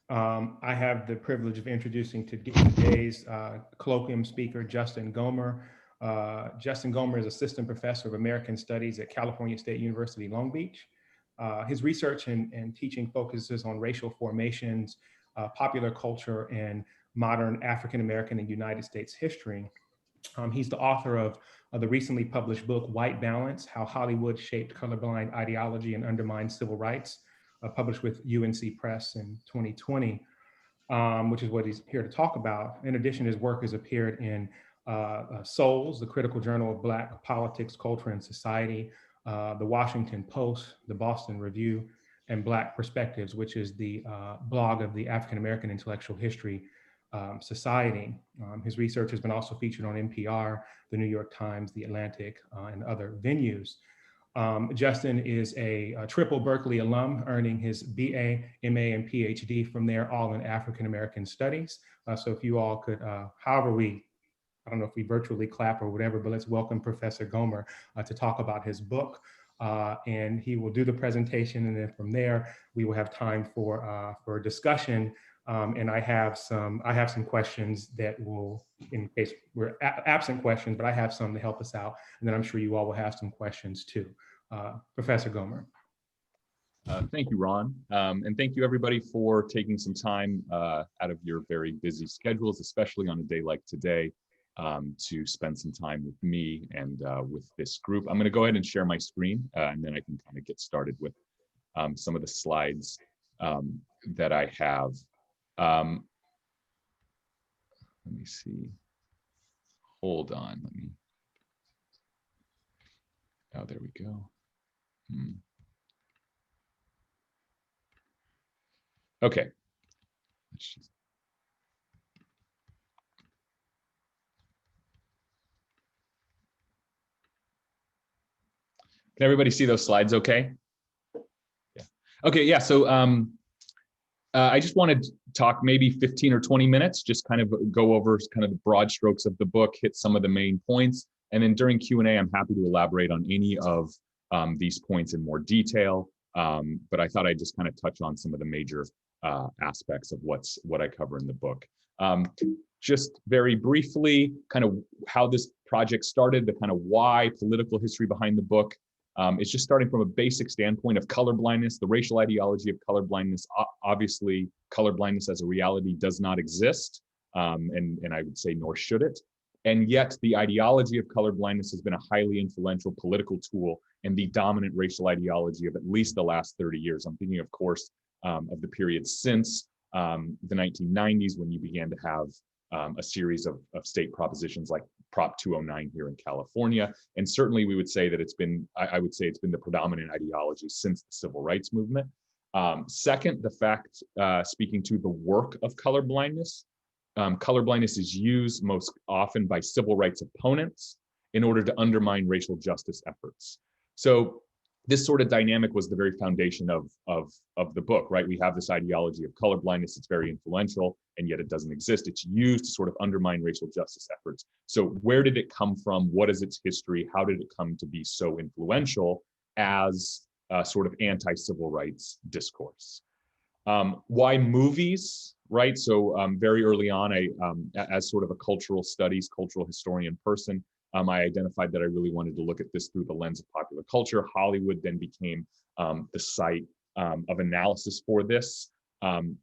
I have the privilege of introducing today's colloquium speaker, Justin Gomer. Justin Gomer is Assistant Professor of American Studies at California State University, Long Beach. His research and teaching focuses on racial formations, popular culture, and modern African American and United States history. He's the author of the recently published book, White Balance, How Hollywood Shaped Colorblind Ideology and Undermined Civil Rights, published with UNC Press in 2020, which is what he's here to talk about. In addition, his work has appeared in Souls, the critical journal of Black politics, culture, and society, the Washington Post, the Boston Review, and Black Perspectives, which is the blog of the African American Intellectual History Society. His research has been also featured on NPR, the New York Times, the Atlantic, and other venues. Justin is a triple Berkeley alum, earning his BA, MA, and PhD from there, all in African American Studies. So if you all could, I don't know if we virtually clap or whatever, but let's welcome Professor Gomer to talk about his book. And he will do the presentation, and then from there, we will have time for discussion. And I have some questions that will, in case we're absent questions, but I have some to help us out. And then I'm sure you all will have some questions too. Professor Gomer. Thank you, Ron. And thank you everybody for taking some time out of your very busy schedules, especially on a day like today, to spend some time with me and with this group. I'm gonna go ahead and share my screen, and then I can kind of get started with some of the slides that I have. Let me see. Hold on. Oh, there we go. Okay. Can everybody see those slides okay? Yeah. Okay, yeah, so I just wanted to talk maybe 15 or 20 minutes, just kind of go over kind of the broad strokes of the book, hit some of the main points, and then during Q&A, I'm happy to elaborate on any of these points in more detail, but I thought I'd just kind of touch on some of the major aspects of what I cover in the book. Just very briefly, kind of how this project started, the kind of why, political history behind the book. It's just starting from a basic standpoint of colorblindness, the racial ideology of colorblindness. Obviously, colorblindness as a reality does not exist, and I would say nor should it. And yet the ideology of colorblindness has been a highly influential political tool and the dominant racial ideology of at least the last 30 years. I'm thinking, of course, of the period since the 1990s, when you began to have a series of state propositions like Prop 209 here in California. And certainly we would say that I would say it's been the predominant ideology since the civil rights movement. Second, the fact, speaking to the work of colorblindness, colorblindness is used most often by civil rights opponents in order to undermine racial justice efforts. So this sort of dynamic was the very foundation of the book, right? We have this ideology of colorblindness. It's very influential, and yet it doesn't exist. It's used to sort of undermine racial justice efforts. So where did it come from? What is its history? How did it come to be so influential as a sort of anti-civil rights discourse? Why movies, right? So very early on, as sort of a cultural studies, cultural historian person, I identified that I really wanted to look at this through the lens of popular culture. Hollywood then became the site of analysis for this.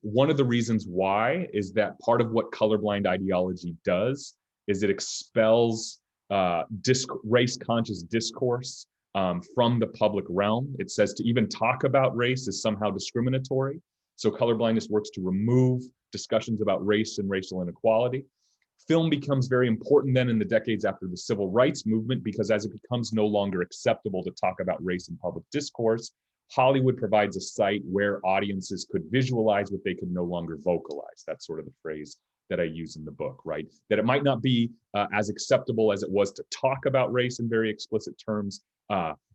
One of the reasons why is that part of what colorblind ideology does is it expels race-conscious discourse from the public realm. It says to even talk about race is somehow discriminatory. So colorblindness works to remove discussions about race and racial inequality. Film becomes very important then in the decades after the civil rights movement, because as it becomes no longer acceptable to talk about race in public discourse, Hollywood provides a site where audiences could visualize what they could no longer vocalize. That's sort of the phrase that I use in the book, right? That it might not be as acceptable as it was to talk about race in very explicit terms,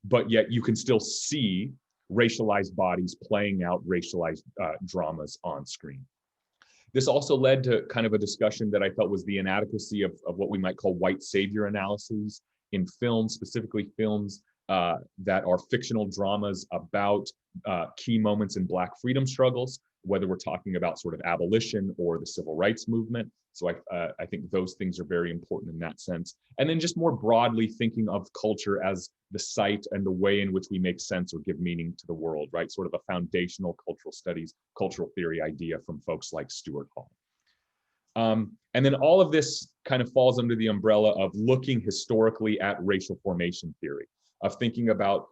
but yet you can still see racialized bodies playing out racialized dramas on screen. This also led to kind of a discussion that I felt was the inadequacy of what we might call white savior analyses in films, specifically films that are fictional dramas about key moments in Black freedom struggles. whether we're talking about sort of abolition or the civil rights movement. So I think those things are very important in that sense. And then just more broadly thinking of culture as the site and the way in which we make sense or give meaning to the world, right? Sort of a foundational cultural studies, cultural theory idea from folks like Stuart Hall. And then all of this kind of falls under the umbrella of looking historically at racial formation theory, of thinking about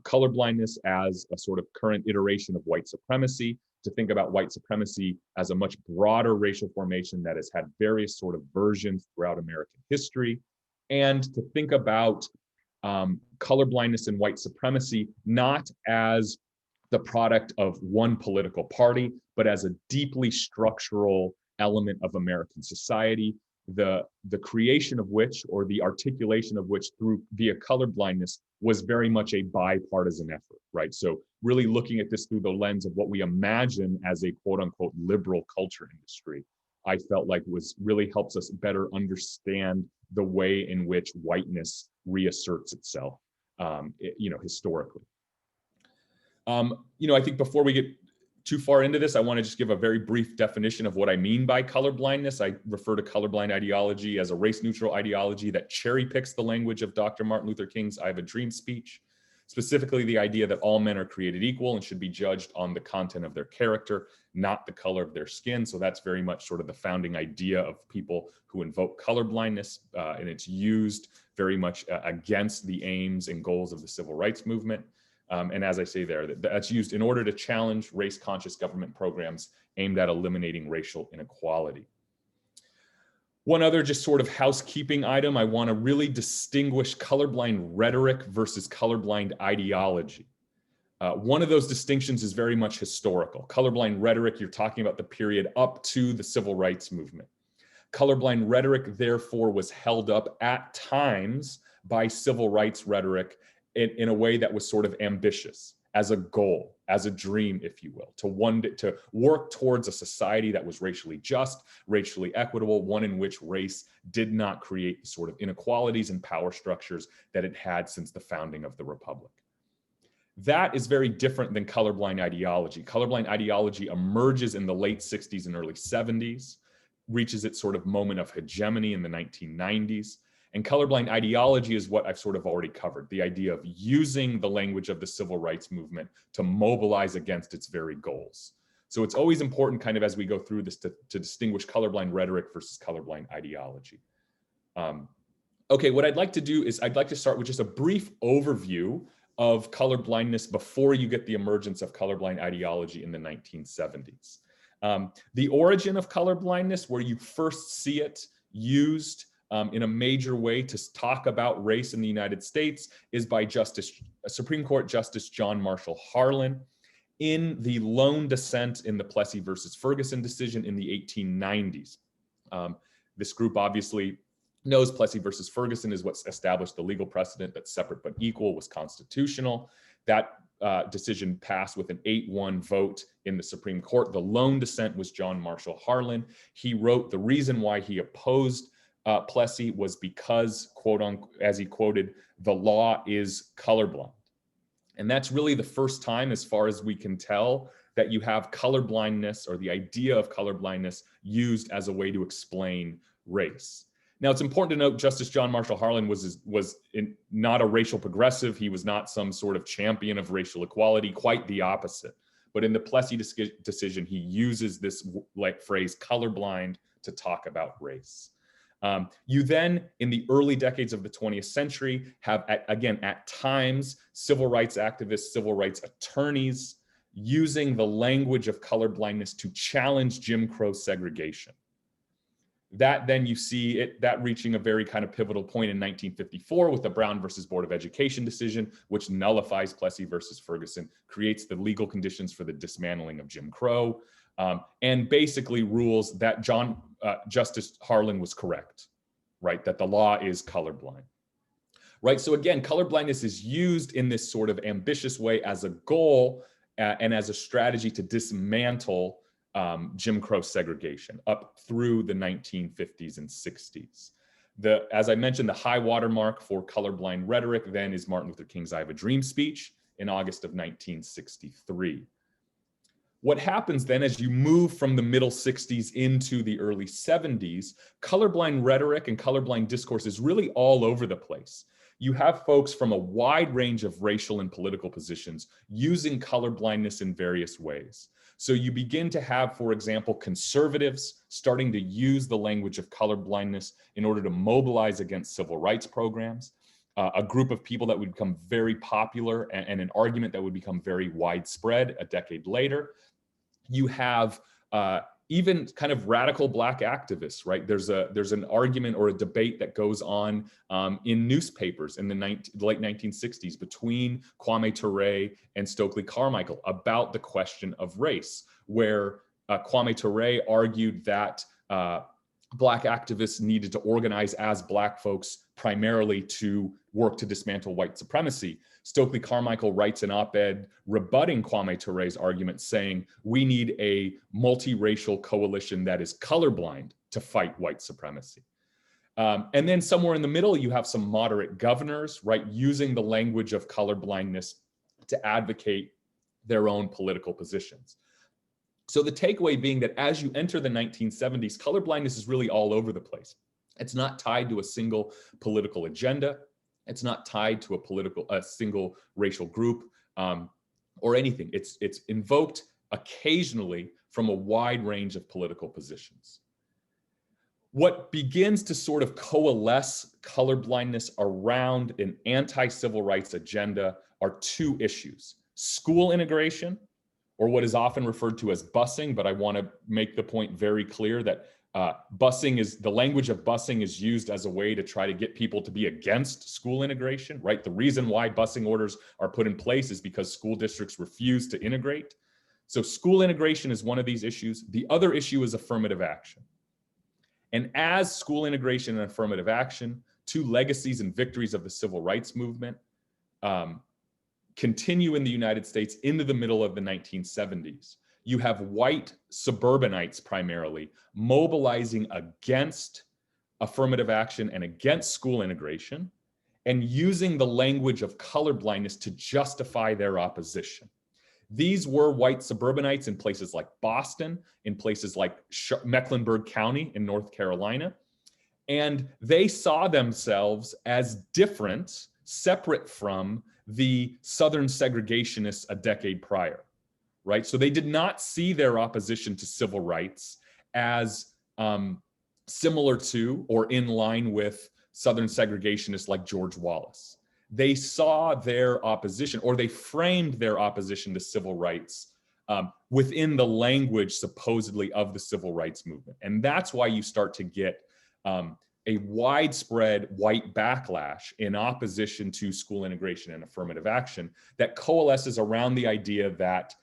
colorblindness as a sort of current iteration of white supremacy, to think about white supremacy as a much broader racial formation that has had various sort of versions throughout American history, and to think about colorblindness and white supremacy not as the product of one political party, but as a deeply structural element of American society, the creation of which, or the articulation of which via colorblindness, was very much a bipartisan effort, right? So really looking at this through the lens of what we imagine as a quote unquote liberal culture industry, I felt like really helps us better understand the way in which whiteness reasserts itself, historically. I think before we get too far into this, I want to just give a very brief definition of what I mean by colorblindness. I refer to colorblind ideology as a race-neutral ideology that cherry picks the language of Dr. Martin Luther King's "I Have a Dream" speech, specifically the idea that all men are created equal and should be judged on the content of their character, not the color of their skin. So that's very much sort of the founding idea of people who invoke colorblindness, and it's used very much against the aims and goals of the civil rights movement. And as I say there, that's used in order to challenge race-conscious government programs aimed at eliminating racial inequality. One other just sort of housekeeping item, I want to really distinguish colorblind rhetoric versus colorblind ideology. One of those distinctions is very much historical. Colorblind rhetoric, you're talking about the period up to the civil rights movement. Colorblind rhetoric, therefore, was held up at times by civil rights rhetoric in a way that was sort of ambitious, as a goal, as a dream, if you will, to work towards a society that was racially just, racially equitable, one in which race did not create the sort of inequalities and power structures that it had since the founding of the Republic. That is very different than colorblind ideology. Colorblind ideology emerges in the late 60s and early 70s, reaches its sort of moment of hegemony in the 1990s. And colorblind ideology is what I've sort of already covered, the idea of using the language of the civil rights movement to mobilize against its very goals. So it's always important kind of as we go through this to distinguish colorblind rhetoric versus colorblind ideology. Okay, what I'd like to do is I'd like to start with just a brief overview of colorblindness before you get the emergence of colorblind ideology in the 1970s. The origin of colorblindness, where you first see it used in a major way to talk about race in the United States, is by Supreme Court Justice John Marshall Harlan in the lone dissent in the Plessy versus Ferguson decision in the 1890s. This group obviously knows Plessy versus Ferguson is what established the legal precedent that separate but equal was constitutional. That decision passed with an 8-1 vote in the Supreme Court. The lone dissent was John Marshall Harlan. He wrote the reason why he opposed Plessy was because, quote unquote, as he quoted, the law is colorblind. And that's really the first time, as far as we can tell, that you have colorblindness, or the idea of colorblindness, used as a way to explain race. Now, it's important to note Justice John Marshall Harlan was not a racial progressive. He was not some sort of champion of racial equality, quite the opposite. But in the Plessy decision, he uses this phrase colorblind to talk about race. You then, in the early decades of the 20th century, have, at times, civil rights activists, civil rights attorneys using the language of colorblindness to challenge Jim Crow segregation. That then you see that reaching a very kind of pivotal point in 1954 with the Brown versus Board of Education decision, which nullifies Plessy versus Ferguson, creates the legal conditions for the dismantling of Jim Crow, and basically rules that Justice Harlan was correct, right? That the law is colorblind, right? So again, colorblindness is used in this sort of ambitious way as a goal and as a strategy to dismantle Jim Crow segregation up through the 1950s and 60s. As I mentioned, the high watermark for colorblind rhetoric then is Martin Luther King's "I Have a Dream" speech in August of 1963. What happens then as you move from the middle 60s into the early 70s, colorblind rhetoric and colorblind discourse is really all over the place. You have folks from a wide range of racial and political positions using colorblindness in various ways. So you begin to have, for example, conservatives starting to use the language of colorblindness in order to mobilize against civil rights programs. A group of people that would become very popular and an argument that would become very widespread a decade later. You have even kind of radical Black activists, right? There's an argument or a debate that goes on in newspapers in the late 1960s between Kwame Ture and Stokely Carmichael about the question of race, where Kwame Ture argued that Black activists needed to organize as Black folks primarily to work to dismantle white supremacy. Stokely Carmichael writes an op-ed rebutting Kwame Ture's argument, saying we need a multiracial coalition that is colorblind to fight white supremacy. And then somewhere in the middle, you have some moderate governors, right, using the language of colorblindness to advocate their own political positions. So the takeaway being that as you enter the 1970s, colorblindness is really all over the place. It's not tied to a single political agenda. It's not tied to a single racial group or anything. It's invoked occasionally from a wide range of political positions. What begins to sort of coalesce colorblindness around an anti-civil rights agenda are two issues: school integration, or what is often referred to as busing, but I want to make the point very clear that the language of busing is used as a way to try to get people to be against school integration, right? The reason why busing orders are put in place is because school districts refuse to integrate. So school integration is one of these issues. The other issue is affirmative action. And as school integration and affirmative action, two legacies and victories of the civil rights movement, continue in the United States into the middle of the 1970s. You have white suburbanites primarily mobilizing against affirmative action and against school integration, and using the language of colorblindness to justify their opposition. These were white suburbanites in places like Boston, in places like Mecklenburg County in North Carolina, and they saw themselves as different, separate from the Southern segregationists a decade prior, right? So they did not see their opposition to civil rights as similar to or in line with Southern segregationists like George Wallace. They saw their opposition, or they framed their opposition to civil rights within the language supposedly of the civil rights movement. And that's why you start to get a widespread white backlash in opposition to school integration and affirmative action that coalesces around the idea that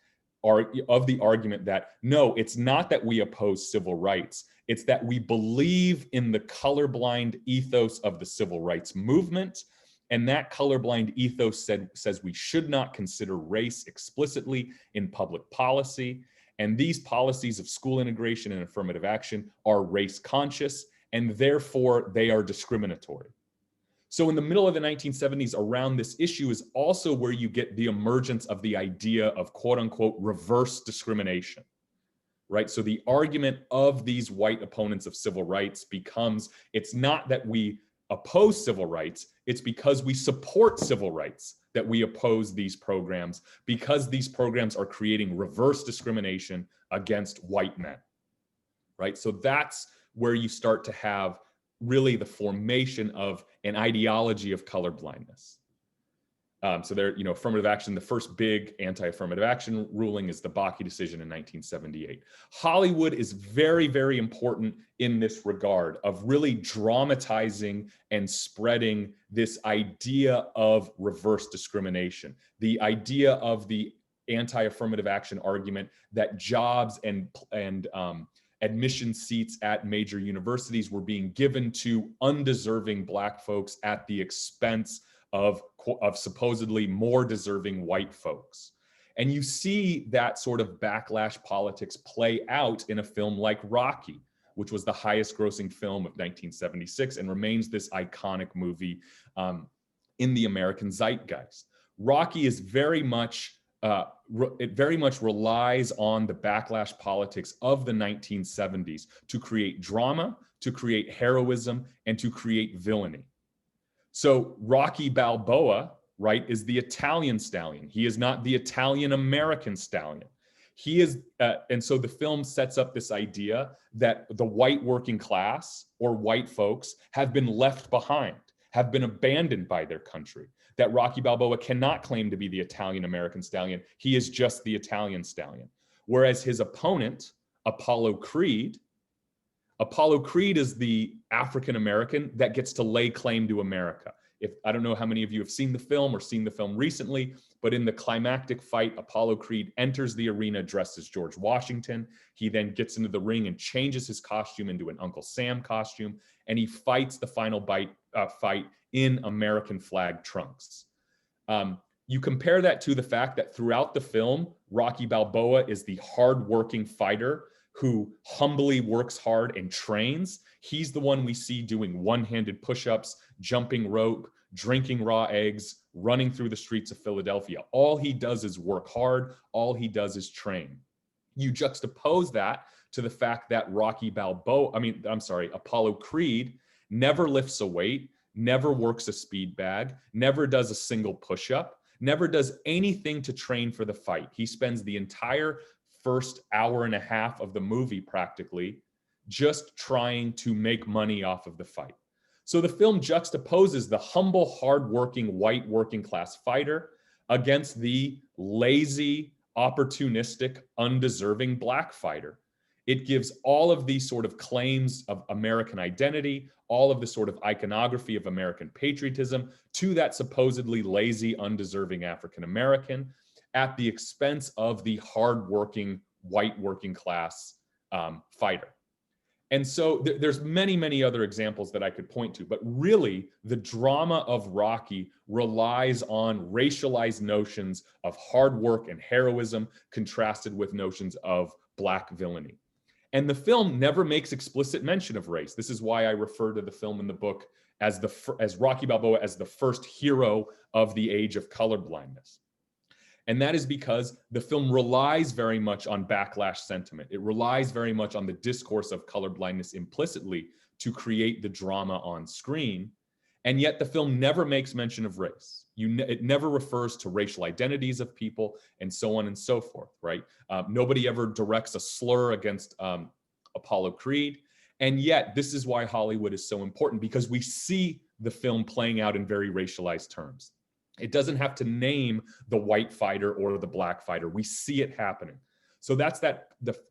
of the argument that, no, it's not that we oppose civil rights, it's that we believe in the colorblind ethos of the civil rights movement. And that colorblind ethos says we should not consider race explicitly in public policy. And these policies of school integration and affirmative action are race conscious, and therefore they are discriminatory. So in the middle of the 1970s, around this issue is also where you get the emergence of the idea of quote unquote reverse discrimination, right? So the argument of these white opponents of civil rights becomes, it's not that we oppose civil rights, it's because we support civil rights that we oppose these programs, because these programs are creating reverse discrimination against white men, right? So that's where you start to have really the formation of an ideology of colorblindness. So there, affirmative action, the first big anti-affirmative action ruling is the Bakke decision in 1978. Hollywood is very, very important in this regard of really dramatizing and spreading this idea of reverse discrimination, the idea of the anti-affirmative action argument that jobs and admission seats at major universities were being given to undeserving Black folks at the expense of supposedly more deserving white folks. And you see that sort of backlash politics play out in a film like Rocky, which was the highest grossing film of 1976 and remains this iconic movie in the American zeitgeist. Rocky is very much it very much relies on the backlash politics of the 1970s to create drama, to create heroism, and to create villainy. So Rocky Balboa, right, is the Italian stallion. He is not the Italian-American stallion. He is, and so the film sets up this idea that the white working class or white folks have been left behind, have been abandoned by their country, that Rocky Balboa cannot claim to be the Italian-American stallion. He is just the Italian stallion. Whereas his opponent, Apollo Creed is the African-American that gets to lay claim to America. I don't know how many of you have seen the film or seen the film recently, but in the climactic fight, Apollo Creed enters the arena dressed as George Washington. He then gets into the ring and changes his costume into an Uncle Sam costume, and he fights the final fight in American flag trunks. You compare that to the fact that throughout the film, Rocky Balboa is the hardworking fighter who humbly works hard and trains. He's the one we see doing one-handed push-ups, jumping rope, drinking raw eggs, running through the streets of Philadelphia. All he does is work hard. All he does is train. You juxtapose that to the fact that Apollo Creed never lifts a weight, never works a speed bag, never does a single push-up, never does anything to train for the fight. He spends the entire first hour and a half of the movie practically just trying to make money off of the fight. So the film juxtaposes the humble, hardworking, white working class fighter against the lazy, opportunistic, undeserving black fighter. It gives all of these sort of claims of American identity, all of the sort of iconography of American patriotism to that supposedly lazy, undeserving African-American at the expense of the hardworking, white working class fighter. And so there's many, many other examples that I could point to, but really the drama of Rocky relies on racialized notions of hard work and heroism contrasted with notions of black villainy. And the film never makes explicit mention of race. This is why I refer to the film in the book as Rocky Balboa as the first hero of the age of colorblindness. And that is because the film relies very much on backlash sentiment. It relies very much on the discourse of colorblindness implicitly to create the drama on screen. And yet the film never makes mention of race. It never refers to racial identities of people and so on and so forth, right? Nobody ever directs a slur against Apollo Creed. And yet this is why Hollywood is so important, because we see the film playing out in very racialized terms. It doesn't have to name the white fighter or the black fighter. We see it happening. So that's the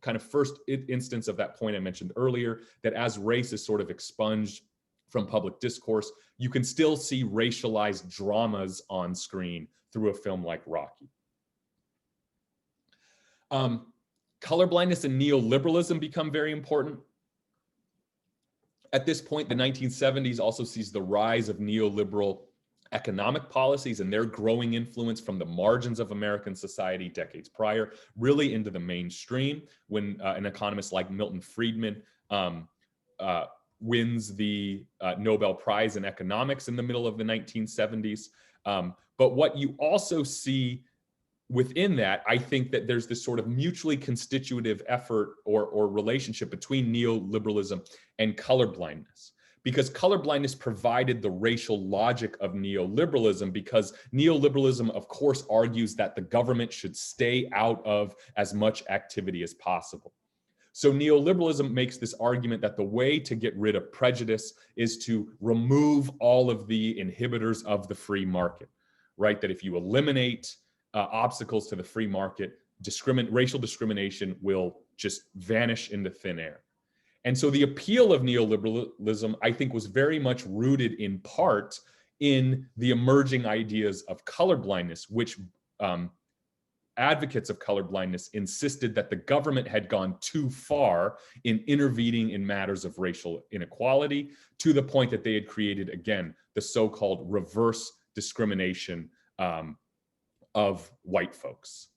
kind of first instance of that point I mentioned earlier, that as race is sort of expunged from public discourse, you can still see racialized dramas on screen through a film like Rocky. Colorblindness and neoliberalism become very important. At this point, the 1970s also sees the rise of neoliberal economic policies and their growing influence from the margins of American society decades prior, really into the mainstream when an economist like Milton Friedman wins the Nobel Prize in economics in the middle of the 1970s. But what you also see within that, I think that there's this sort of mutually constitutive effort or relationship between neoliberalism and colorblindness. Because colorblindness provided the racial logic of neoliberalism, because neoliberalism, of course, argues that the government should stay out of as much activity as possible. So neoliberalism makes this argument that the way to get rid of prejudice is to remove all of the inhibitors of the free market, right? That if you eliminate obstacles to the free market, racial discrimination will just vanish into thin air. And so the appeal of neoliberalism, I think, was very much rooted in part in the emerging ideas of colorblindness, which advocates of colorblindness insisted that the government had gone too far in intervening in matters of racial inequality, to the point that they had created, again, the so-called reverse discrimination of white folks.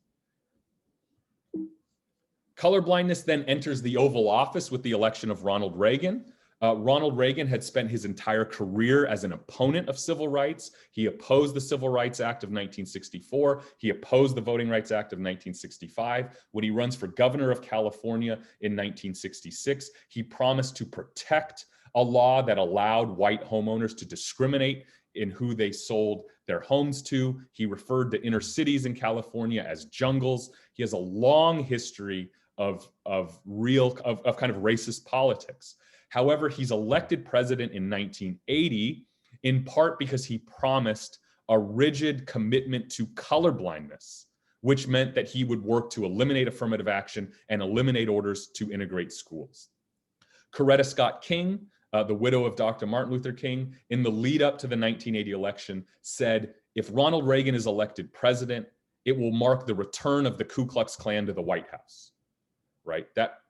Colorblindness then enters the Oval Office with the election of Ronald Reagan. Ronald Reagan had spent his entire career as an opponent of civil rights. He opposed the Civil Rights Act of 1964. He opposed the Voting Rights Act of 1965. When he runs for governor of California in 1966, he promised to protect a law that allowed white homeowners to discriminate in who they sold their homes to. He referred to inner cities in California as jungles. He has a long history of kind of racist politics. However, he's elected president in 1980, in part because he promised a rigid commitment to colorblindness, which meant that he would work to eliminate affirmative action and eliminate orders to integrate schools. Coretta Scott King, the widow of Dr. Martin Luther King, in the lead up to the 1980 election, said, if Ronald Reagan is elected president, it will mark the return of the Ku Klux Klan to the White House, right? That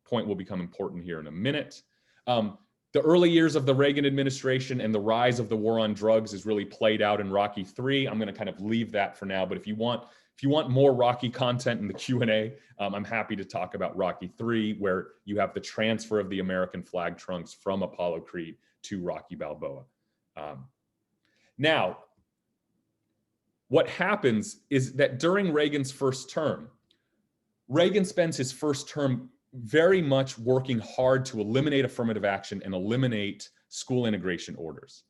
point will become important here in a minute. The early years of the Reagan administration and the rise of the war on drugs is really played out in Rocky III. I'm going to kind of leave that for now, but if you want more Rocky content in the Q&A, I'm happy to talk about Rocky III, where you have the transfer of the American flag trunks from Apollo Creed to Rocky Balboa. Now, what happens is that during Reagan's first term, Reagan spends his first term very much working hard to eliminate affirmative action and eliminate school integration orders.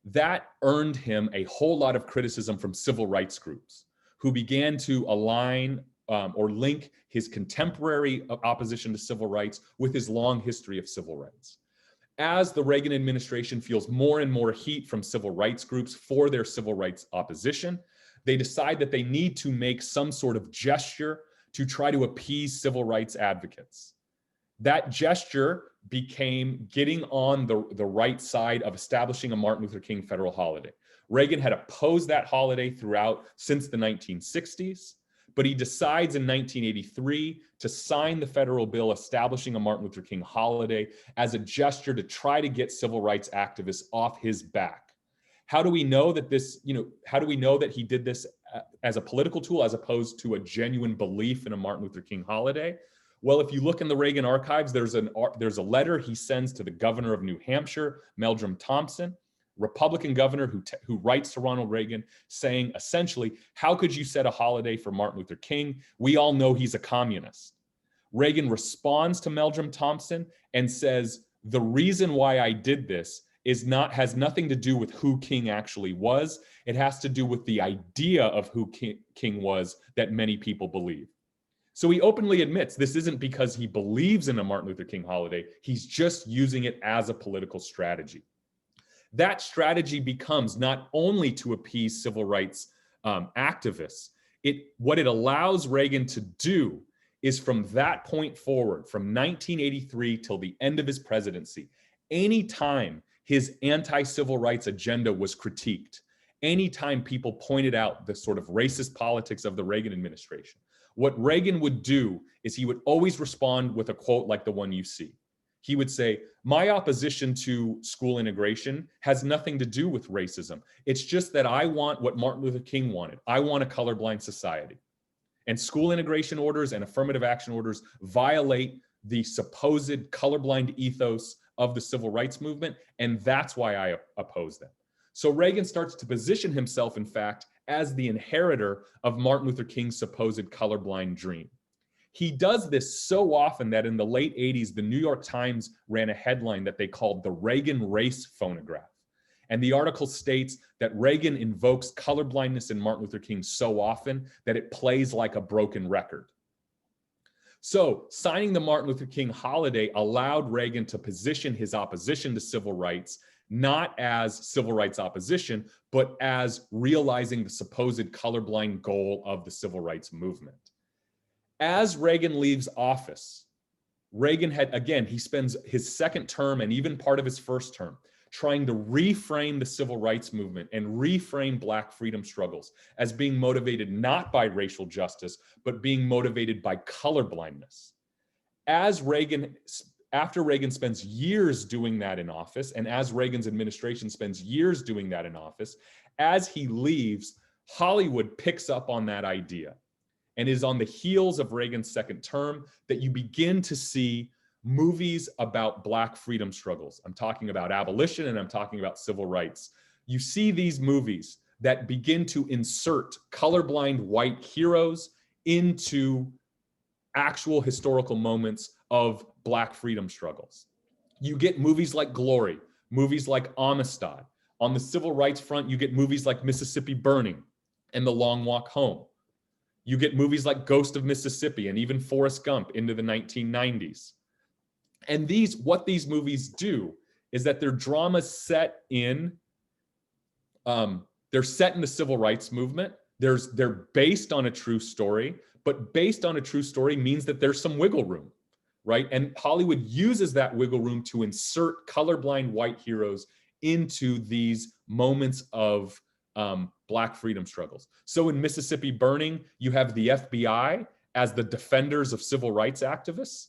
That earned him a whole lot of criticism from civil rights groups who began to align or link his contemporary opposition to civil rights with his long history of civil rights. As the Reagan administration feels more and more heat from civil rights groups for their civil rights opposition, they decide that they need to make some sort of gesture to try to appease civil rights advocates. That gesture became getting on the right side of establishing a Martin Luther King federal holiday. Reagan had opposed that holiday throughout since the 1960s, but he decides in 1983 to sign the federal bill establishing a Martin Luther King holiday as a gesture to try to get civil rights activists off his back. How do we know that how do we know that he did this as a political tool as opposed to a genuine belief in a Martin Luther King holiday? Well, if you look in the Reagan archives, there's a letter he sends to the governor of New Hampshire, Meldrum Thompson, Republican governor who writes to Ronald Reagan saying essentially, how could you set a holiday for Martin Luther King? We all know he's a communist. Reagan responds to Meldrum Thompson and says, the reason why I did this has nothing to do with who King actually was. It has to do with the idea of who King was that many people believe. So he openly admits this isn't because he believes in a Martin Luther King holiday. He's just using it as a political strategy. That strategy becomes not only to appease civil rights activists, what it allows Reagan to do is from that point forward, from 1983 till the end of his presidency, anytime his anti-civil rights agenda was critiqued, anytime people pointed out the sort of racist politics of the Reagan administration, what Reagan would do is he would always respond with a quote like the one you see. He would say, my opposition to school integration has nothing to do with racism. It's just that I want what Martin Luther King wanted. I want a colorblind society. And school integration orders and affirmative action orders violate the supposed colorblind ethos of the civil rights movement, and that's why I oppose them. So Reagan starts to position himself, in fact, as the inheritor of Martin Luther King's supposed colorblind dream. He does this so often that in the late 80s, the New York Times ran a headline that they called the Reagan Race Phonograph. And the article states that Reagan invokes colorblindness in Martin Luther King so often that it plays like a broken record. So signing the Martin Luther King holiday allowed Reagan to position his opposition to civil rights not as civil rights opposition, but as realizing the supposed colorblind goal of the civil rights movement. As Reagan leaves office, Reagan he spends his second term and even part of his first term trying to reframe the civil rights movement and reframe Black freedom struggles as being motivated not by racial justice, but being motivated by colorblindness. After Reagan spends years doing that in office, and as Reagan's administration spends years doing that in office, as he leaves, Hollywood picks up on that idea. And it is on the heels of Reagan's second term that you begin to see movies about Black freedom struggles. I'm talking about abolition and I'm talking about civil rights. You see these movies that begin to insert colorblind white heroes into actual historical moments of Black freedom struggles. You get movies like Glory, movies like Amistad. On the civil rights front, you get movies like Mississippi Burning and The Long Walk Home. You get movies like Ghost of Mississippi and even Forrest Gump into the 1990s. And what these movies do is that they're dramas set in, they're set in the civil rights movement. They're based on a true story, but based on a true story means that there's some wiggle room, right? And Hollywood uses that wiggle room to insert colorblind white heroes into these moments of Black freedom struggles. So in Mississippi Burning, you have the FBI as the defenders of civil rights activists.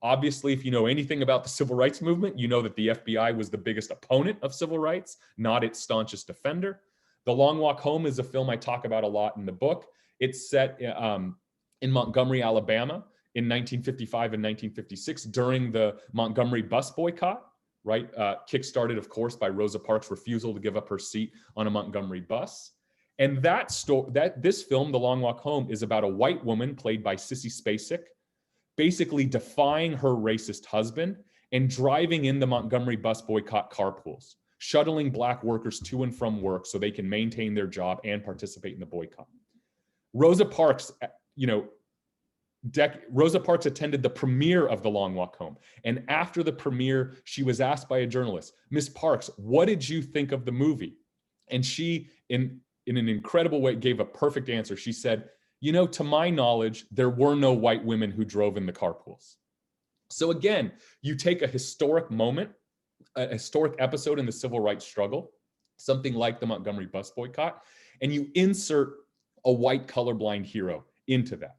Obviously, if you know anything about the civil rights movement, you know that the FBI was the biggest opponent of civil rights, not its staunchest defender. The Long Walk Home is a film I talk about a lot in the book. It's set in Montgomery, Alabama in 1955 and 1956 during the Montgomery bus boycott, right? Kickstarted, of course, by Rosa Parks' refusal to give up her seat on a Montgomery bus. And this film, The Long Walk Home, is about a white woman played by Sissy Spacek, basically defying her racist husband and driving in the Montgomery bus boycott carpools, shuttling Black workers to and from work so they can maintain their job and participate in the boycott. Rosa Parks, Rosa Parks attended the premiere of The Long Walk Home. And after the premiere, she was asked by a journalist, "Miss Parks, what did you think of the movie?" And she, in an incredible way, gave a perfect answer. She said, "To my knowledge, there were no white women who drove in the carpools." So again, you take a historic moment, a historic episode in the civil rights struggle, something like the Montgomery bus boycott, and you insert a white colorblind hero into that.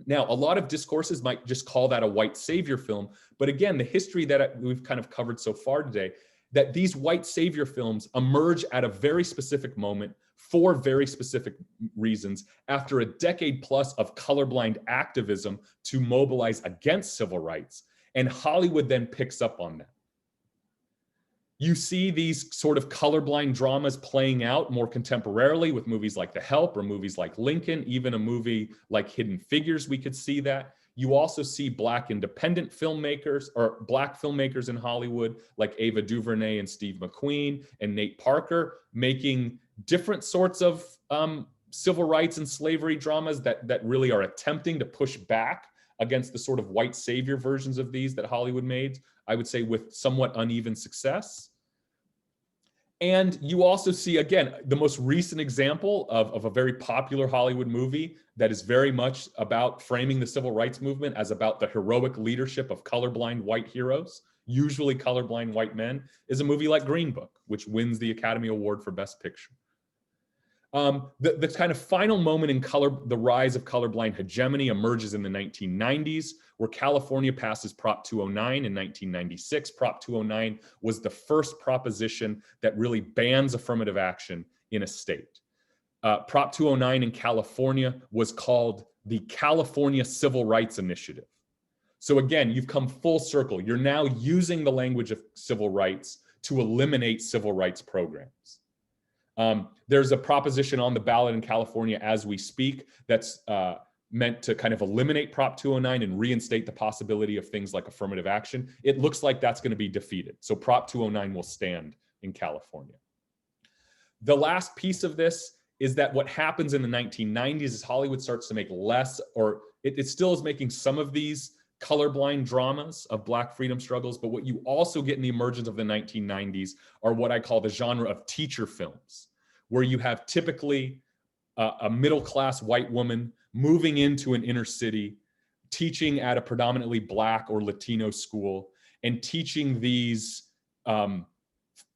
Now, a lot of discourses might just call that a white savior film, but again, the history that we've kind of covered so far today, that these white savior films emerge at a very specific moment for very specific reasons after a decade plus of colorblind activism to mobilize against civil rights, and Hollywood then picks up on that. You see these sort of colorblind dramas playing out more contemporarily with movies like The Help or movies like Lincoln, even a movie like Hidden Figures, we could see that. You also see Black independent filmmakers or Black filmmakers in Hollywood like Ava DuVernay and Steve McQueen and Nate Parker making different sorts of civil rights and slavery dramas that really are attempting to push back against the sort of white savior versions of these that Hollywood made, I would say with somewhat uneven success. And you also see, again, the most recent example of a very popular Hollywood movie that is very much about framing the civil rights movement as about the heroic leadership of colorblind white heroes, usually colorblind white men, is a movie like Green Book, which wins the Academy Award for Best Picture. The kind of final moment in the rise of colorblind hegemony emerges in the 1990s, where California passes Prop 209 in 1996. Prop 209 was the first proposition that really bans affirmative action in a state. Prop 209 in California was called the California Civil Rights Initiative. So again, you've come full circle. You're now using the language of civil rights to eliminate civil rights programs. There's a proposition on the ballot in California as we speak that's meant to kind of eliminate Prop 209 and reinstate the possibility of things like affirmative action. It looks like that's going to be defeated. So Prop 209 will stand in California. The last piece of this is that what happens in the 1990s is Hollywood starts to make less, or it still is making some of these colorblind dramas of Black freedom struggles, but what you also get in the emergence of the 1990s are what I call the genre of teacher films, where you have typically a middle-class white woman moving into an inner city, teaching at a predominantly Black or Latino school, and teaching these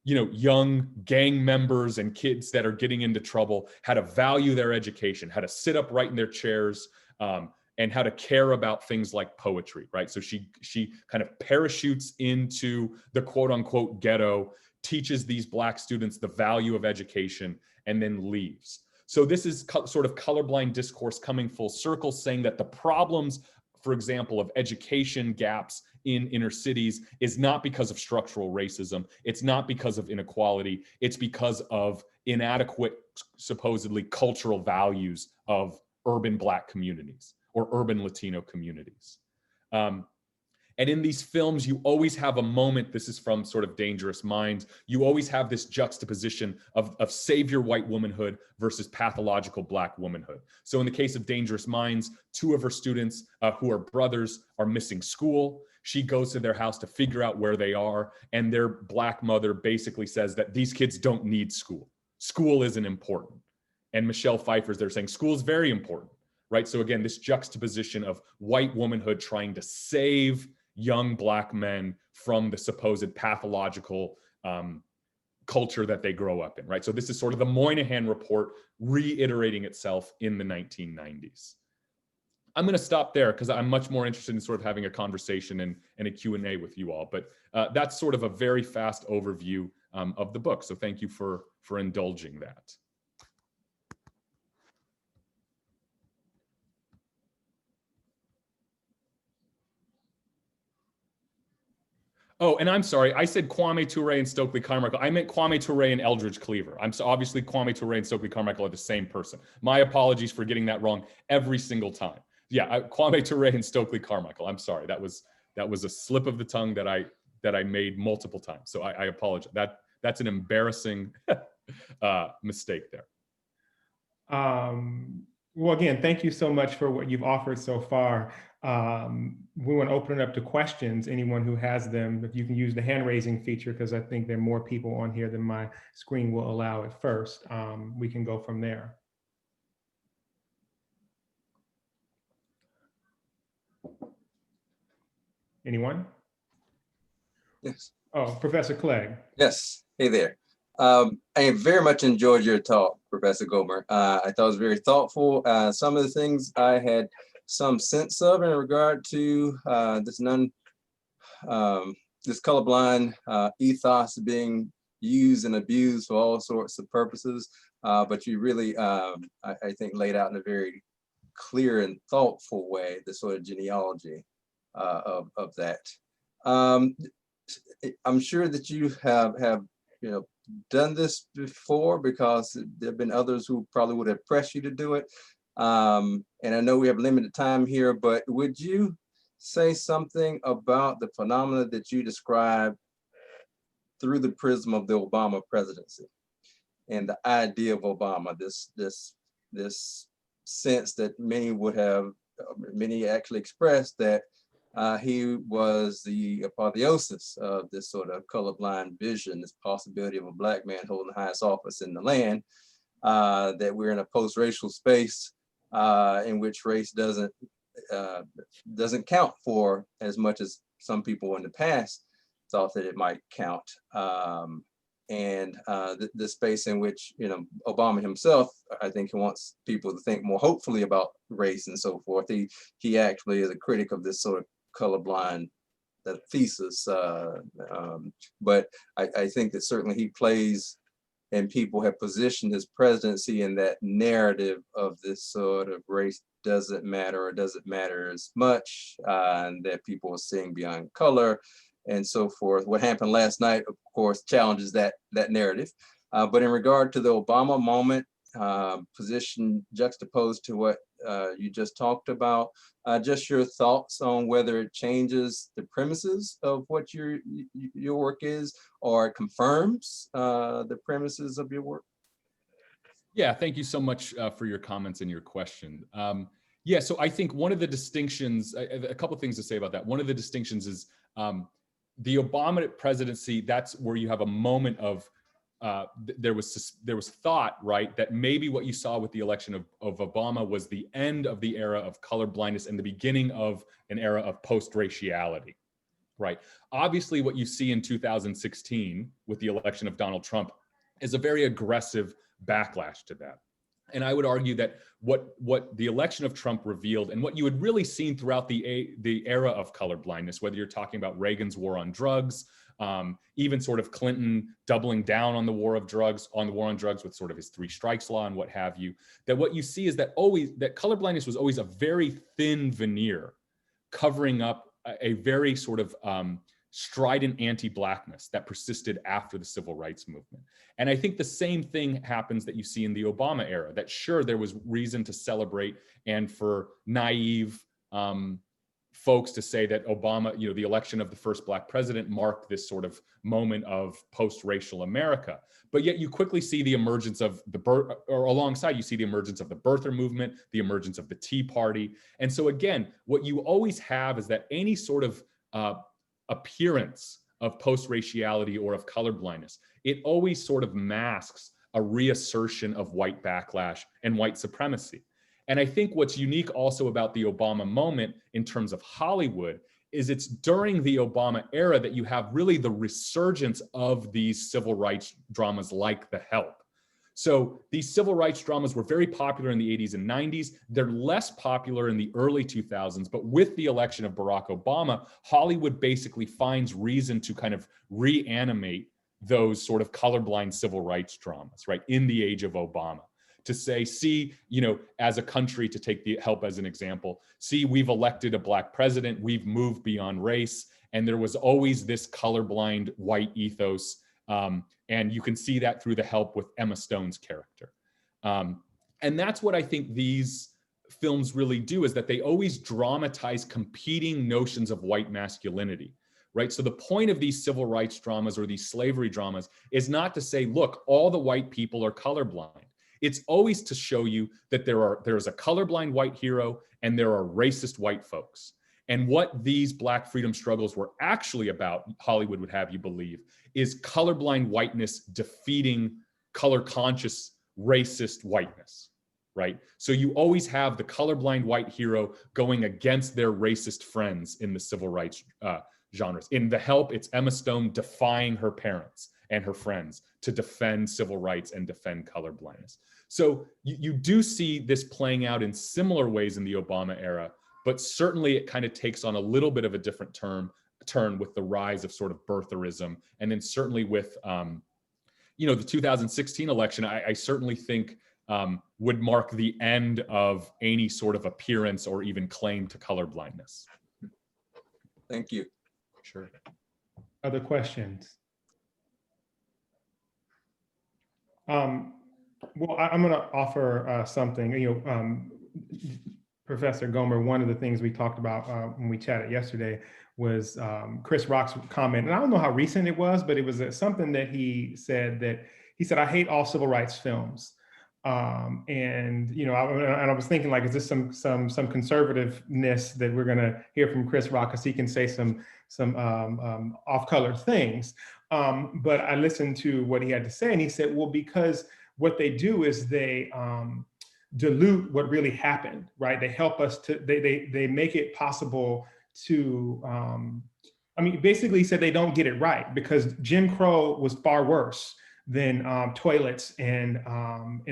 young gang members and kids that are getting into trouble how to value their education, how to sit upright in their chairs, and how to care about things like poetry, right? So she kind of parachutes into the quote unquote ghetto, teaches these Black students the value of education, and then leaves. So this is sort of colorblind discourse coming full circle, saying that the problems for example, of education gaps in inner cities is not because of structural racism. It's not because of inequality. It's because of inadequate, supposedly cultural values of urban Black communities or urban Latino communities. And in these films, you always have a moment, this is from sort of Dangerous Minds, you always have this juxtaposition of savior white womanhood versus pathological Black womanhood. So in the case of Dangerous Minds, two of her students who are brothers are missing school. She goes to their house to figure out where they are, and their Black mother basically says that these kids don't need school. School isn't important. And Michelle Pfeiffer's there saying school is very important, right? So again, this juxtaposition of white womanhood trying to save young Black men from the supposed pathological culture that they grow up in, right? So this is sort of the Moynihan report reiterating itself in the 1990s. I'm going to stop there because I'm much more interested in sort of having a conversation and a Q&A with you all. But that's sort of a very fast overview of the book. So thank you for indulging that. Oh, and I'm sorry, I said Kwame Ture and Stokely Carmichael. I meant Kwame Ture and Eldridge Cleaver. Obviously Kwame Ture and Stokely Carmichael are the same person. My apologies for getting that wrong every single time. Yeah, Kwame Ture and Stokely Carmichael. I'm sorry, that was a slip of the tongue that I made multiple times. So I apologize. That's an embarrassing mistake there. Well, again, thank you so much for what you've offered so far. We want to open it up to questions. Anyone who has them, if you can use the hand raising feature, because I think there are more people on here than my screen will allow at first. We can go from there. Anyone? Yes. Oh, Professor Clegg. Yes. Hey there. I very much enjoyed your talk, Professor Gomer. I thought it was very thoughtful. Some of the things I had some sense of in regard to this colorblind ethos being used and abused for all sorts of purposes. But you really, I think, laid out in a very clear and thoughtful way the sort of genealogy of that. I'm sure that you have done this before, because there have been others who probably would have pressed you to do it. And I know we have limited time here, but would you say something about the phenomena that you described through the prism of the Obama presidency and the idea of Obama, this sense that many actually expressed that he was the apotheosis of this sort of colorblind vision, this possibility of a Black man holding the highest office in the land, that we're in a post-racial space in which race doesn't count for as much as some people in the past thought that it might count. And the space in which, Obama himself, I think he wants people to think more hopefully about race and so forth. He actually is a critic of this sort of colorblind thesis. But I think that certainly he plays, and people have positioned his presidency in that narrative of this sort of race doesn't matter or doesn't matter as much, and that people are seeing beyond color and so forth. What happened last night, of course, challenges that narrative. But in regard to the Obama moment, position juxtaposed to what you just talked about, just your thoughts on whether it changes the premises of what your work is, or it confirms the premises of your work. Yeah, thank you so much for your comments and your question. Yeah, so I think one of the distinctions, a couple of things to say about that. One of the distinctions is the Obama presidency, that's where you have a moment of, there was thought, right, that maybe what you saw with the election of Obama was the end of the era of colorblindness and the beginning of an era of post-raciality, right? Obviously, what you see in 2016 with the election of Donald Trump is a very aggressive backlash to that. And I would argue that what the election of Trump revealed, and what you had really seen throughout the era of colorblindness, whether you're talking about Reagan's war on drugs, even sort of Clinton doubling down on the war on drugs with sort of his 3 strikes law and what have you, that what you see is that colorblindness was always a very thin veneer covering up a very sort of strident anti-Blackness that persisted after the civil rights movement. And I think the same thing happens that you see in the Obama era, that sure, there was reason to celebrate and for naive folks to say that Obama, the election of the first Black president marked this sort of moment of post-racial America. But yet you quickly see the emergence of alongside, you see the emergence of the birther movement, the emergence of the Tea Party. And so again, what you always have is that any sort of appearance of post-raciality or of colorblindness, it always sort of masks a reassertion of white backlash and white supremacy. And I think what's unique also about the Obama moment in terms of Hollywood is it's during the Obama era that you have really the resurgence of these civil rights dramas like The Help. So these civil rights dramas were very popular in the 80s and 90s. They're less popular in the early 2000s, but with the election of Barack Obama, Hollywood basically finds reason to kind of reanimate those sort of colorblind civil rights dramas, right, in the age of Obama. To say, see, as a country, to take The Help as an example, see, we've elected a Black president, we've moved beyond race, and there was always this colorblind white ethos. And you can see that through The Help with Emma Stone's character. And that's what I think these films really do, is that they always dramatize competing notions of white masculinity, right? So the point of these civil rights dramas or these slavery dramas is not to say, look, all the white people are colorblind. It's always to show you that there is a colorblind white hero and there are racist white folks. And what these Black freedom struggles were actually about, Hollywood would have you believe, is colorblind whiteness defeating color-conscious racist whiteness, right? So you always have the colorblind white hero going against their racist friends in the civil rights genres. In The Help, it's Emma Stone defying her parents and her friends to defend civil rights and defend colorblindness. So you do see this playing out in similar ways in the Obama era, but certainly it kind of takes on a little bit of a different turn with the rise of sort of birtherism. And then certainly with, the 2016 election, I certainly think would mark the end of any sort of appearance or even claim to colorblindness. Thank you. Sure. Other questions? Well, I'm going to offer something. Professor Gomer, one of the things we talked about when we chatted yesterday was Chris Rock's comment, and I don't know how recent it was, but it was something that he said, I hate all civil rights films. And I was thinking, like, is this some conservativeness that we're going to hear from Chris Rock, because he can say some off-color things. But I listened to what he had to say, and he said, well, because what they do is they dilute what really happened, right? They help us to, they make it possible to, basically he said they don't get it right, because Jim Crow was far worse than toilets and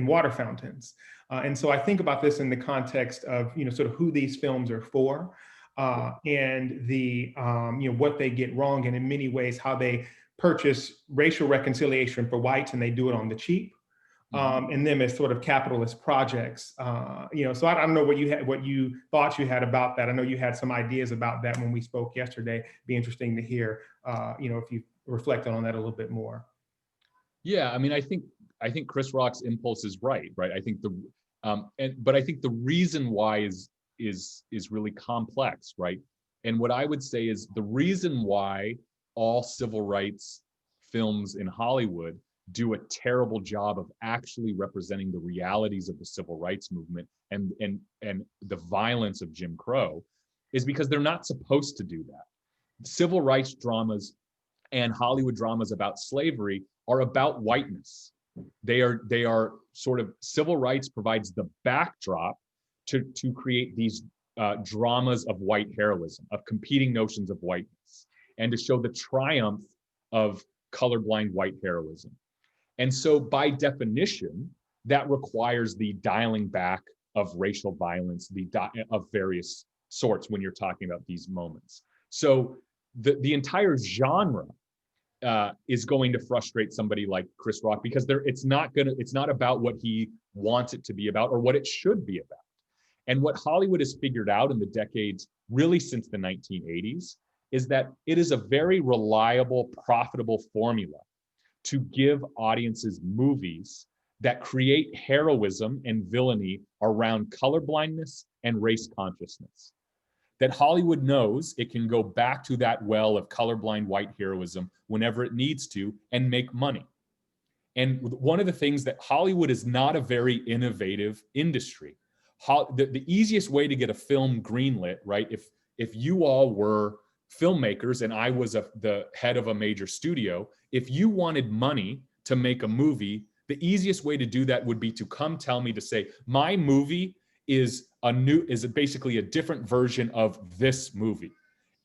water fountains. And so I think about this in the context of, sort of who these films are for, and the, what they get wrong, and in many ways how they purchase racial reconciliation for whites, and they do it on the cheap. And them as sort of capitalist projects, so I don't know what you thought you had about that. I know you had some ideas about that when we spoke yesterday. Be interesting to hear, if you reflected on that a little bit more. Yeah, I think Chris Rock's impulse is right. I think but I think the reason why is really complex, right? And what I would say is the reason why all civil rights films in Hollywood do a terrible job of actually representing the realities of the civil rights movement and the violence of Jim Crow is because they're not supposed to do that. Civil rights dramas and Hollywood dramas about slavery are about whiteness. They are sort of, civil rights provides the backdrop to create these dramas of white heroism, of competing notions of whiteness, and to show the triumph of colorblind white heroism. And so by definition, that requires the dialing back of racial violence, of various sorts when you're talking about these moments. So the entire genre is going to frustrate somebody like Chris Rock, because it's not about what he wants it to be about or what it should be about. And what Hollywood has figured out in the decades, really since the 1980s, is that it is a very reliable, profitable formula to give audiences movies that create heroism and villainy around colorblindness and race consciousness. That Hollywood knows it can go back to that well of colorblind white heroism whenever it needs to and make money. And one of the things that Hollywood is not a very innovative industry. The easiest way to get a film greenlit, right? If you all were filmmakers and I was the head of a major studio, if you wanted money to make a movie, the easiest way to do that would be to come tell me to say, my movie is basically a different version of this movie.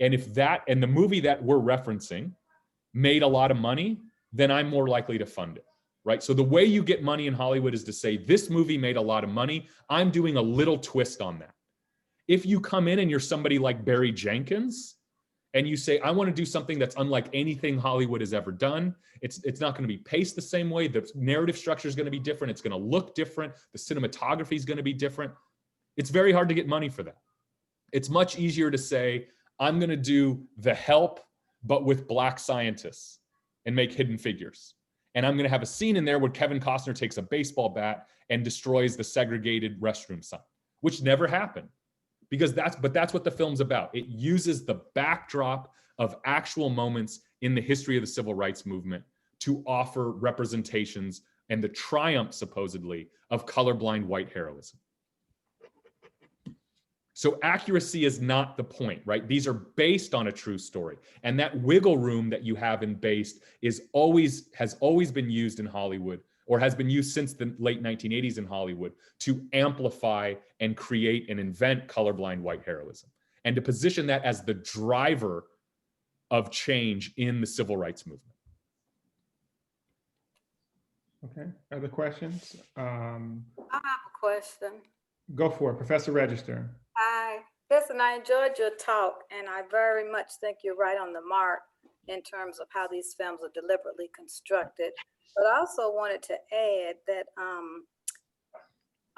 And if the movie that we're referencing made a lot of money, then I'm more likely to fund it, right? So the way you get money in Hollywood is to say, this movie made a lot of money, I'm doing a little twist on that. If you come in and you're somebody like Barry Jenkins, and you say, I want to do something that's unlike anything Hollywood has ever done. It's not going to be paced the same way. The narrative structure is going to be different. It's going to look different. The cinematography is going to be different. It's very hard to get money for that. It's much easier to say, I'm going to do The Help, but with Black scientists and make Hidden Figures. And I'm going to have a scene in there where Kevin Costner takes a baseball bat and destroys the segregated restroom sign, which never happened. Because that's what the film's about. It uses the backdrop of actual moments in the history of the civil rights movement to offer representations and the triumph, supposedly, of colorblind white heroism. So accuracy is not the point, right? These are based on a true story. And that wiggle room that you have in based has always been used in Hollywood, or has been used since the late 1980s in Hollywood, to amplify and create and invent colorblind white heroism, and to position that as the driver of change in the civil rights movement. Okay, other questions? I have a question. Go for it, Professor Register. Listen, I enjoyed your talk, and I very much think you're right on the mark in terms of how these films are deliberately constructed. But I also wanted to add that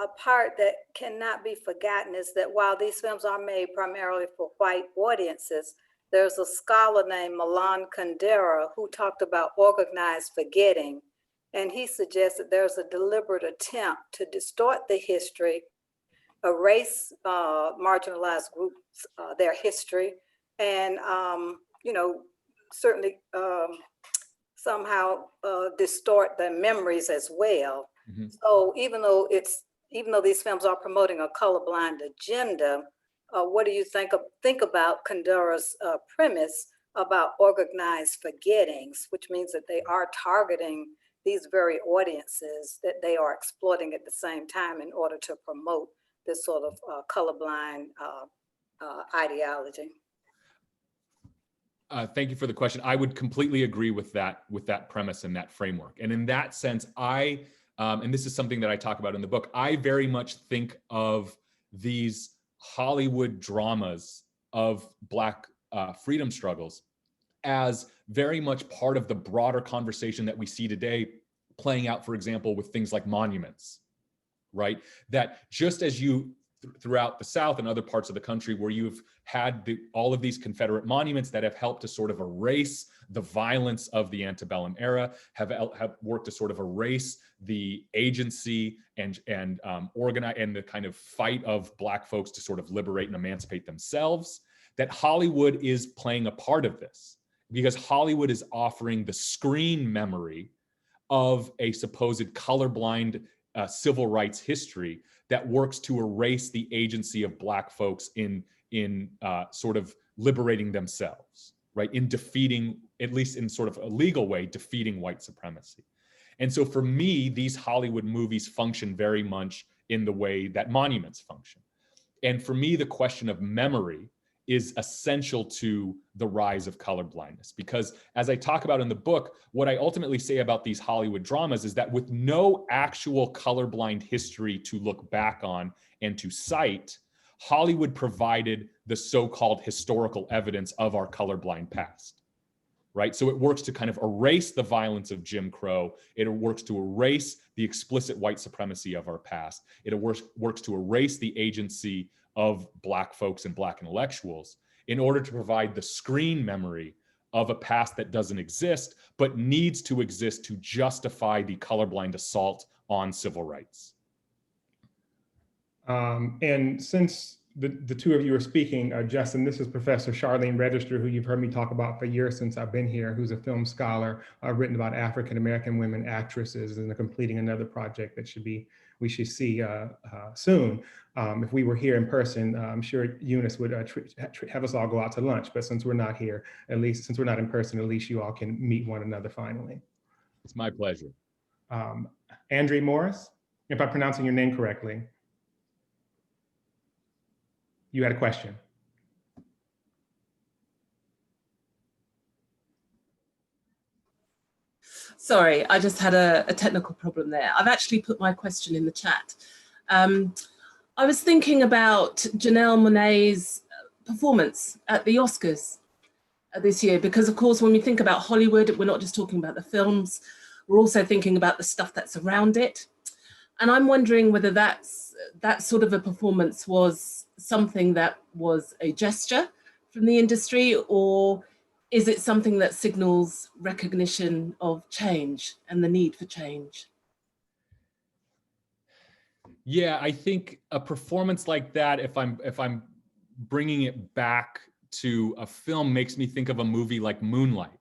a part that cannot be forgotten is that while these films are made primarily for white audiences, there's a scholar named Milan Kundera who talked about organized forgetting. And he suggested there's a deliberate attempt to distort the history, erase marginalized groups, their history, and certainly somehow distort their memories as well. Mm-hmm. So even though these films are promoting a colorblind agenda, what do you think about Kundera's premise about organized forgettings, which means that they are targeting these very audiences that they are exploiting at the same time in order to promote this sort of colorblind ideology? Thank you for the question. I would completely agree with that premise and that framework. And in that sense, and this is something that I talk about in the book, I very much think of these Hollywood dramas of Black freedom struggles as very much part of the broader conversation that we see today playing out, for example, with things like monuments, right? That just as you throughout the South and other parts of the country where you've had all of these Confederate monuments that have helped to sort of erase the violence of the antebellum era, have worked to sort of erase the agency and organize and the kind of fight of Black folks to sort of liberate and emancipate themselves, that Hollywood is playing a part of this, because Hollywood is offering the screen memory of a supposed colorblind civil rights history that works to erase the agency of Black folks in sort of liberating themselves, right? In defeating, at least in sort of a legal way, defeating white supremacy. And so for me, these Hollywood movies function very much in the way that monuments function. And for me, the question of memory is essential to the rise of colorblindness, because as I talk about in the book, what I ultimately say about these Hollywood dramas is that with no actual colorblind history to look back on and to cite, Hollywood provided the so-called historical evidence of our colorblind past, right? So it works to kind of erase the violence of Jim Crow. It works to erase the explicit white supremacy of our past. It works to erase the agency of Black folks and Black intellectuals in order to provide the screen memory of a past that doesn't exist, but needs to exist to justify the colorblind assault on civil rights. And since the two of you are speaking, Justin, this is Professor Charlene Register, who you've heard me talk about for years since I've been here, who's a film scholar, written about African-American women actresses, and completing another project that we should see soon. If we were here in person, I'm sure Eunice would have us all go out to lunch, but since we're not here, at least since we're not in person, at least you all can meet one another finally. It's my pleasure. Andre Morris, if I'm pronouncing your name correctly. You had a question. Sorry, I just had a technical problem there. I've actually put my question in the chat. I was thinking about Janelle Monáe's performance at the Oscars this year, because of course, when we think about Hollywood, we're not just talking about the films, we're also thinking about the stuff that's around it. And I'm wondering whether that sort of a performance was something that was a gesture from the industry, or is it something that signals recognition of change and the need for change? Yeah, I think a performance like that, if I'm bringing it back to a film, makes me think of a movie like Moonlight,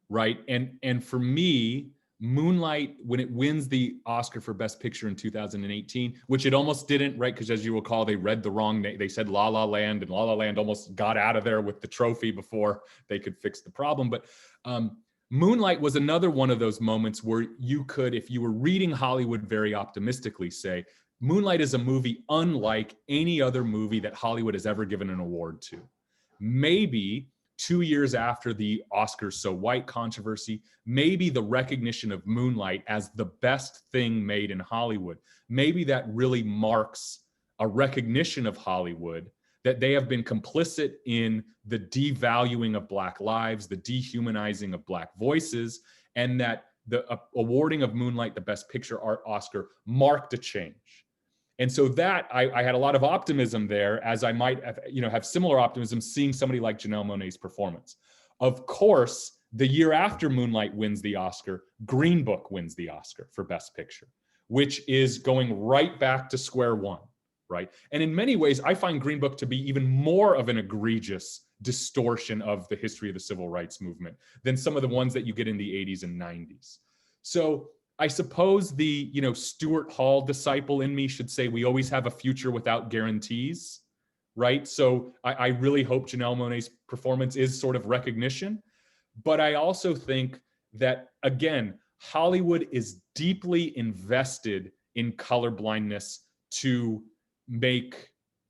right? And for me, Moonlight, when it wins the Oscar for Best Picture in 2018, which it almost didn't, right? Because as you recall, they read the wrong name. They said La La Land, and La La Land almost got out of there with the trophy before they could fix the problem. But Moonlight was another one of those moments where you could, if you were reading Hollywood very optimistically, say, Moonlight is a movie unlike any other movie that Hollywood has ever given an award to. Maybe 2 years after the Oscars So White controversy, maybe the recognition of Moonlight as the best thing made in Hollywood, maybe that really marks a recognition of Hollywood that they have been complicit in the devaluing of Black lives, the dehumanizing of Black voices, and that the awarding of Moonlight the Best Picture Oscar marked a change. And so that I had a lot of optimism there, as I might have similar optimism seeing somebody like Janelle Monáe's performance. Of course, the year after Moonlight wins the Oscar, Green Book wins the Oscar for Best Picture, which is going right back to square one, right? And in many ways, I find Green Book to be even more of an egregious distortion of the history of the civil rights movement than some of the ones that you get in the 80s and 90s. So I suppose the Stuart Hall disciple in me should say we always have a future without guarantees, right? So I really hope Janelle Monáe's performance is sort of recognition. But I also think that, again, Hollywood is deeply invested in colorblindness to make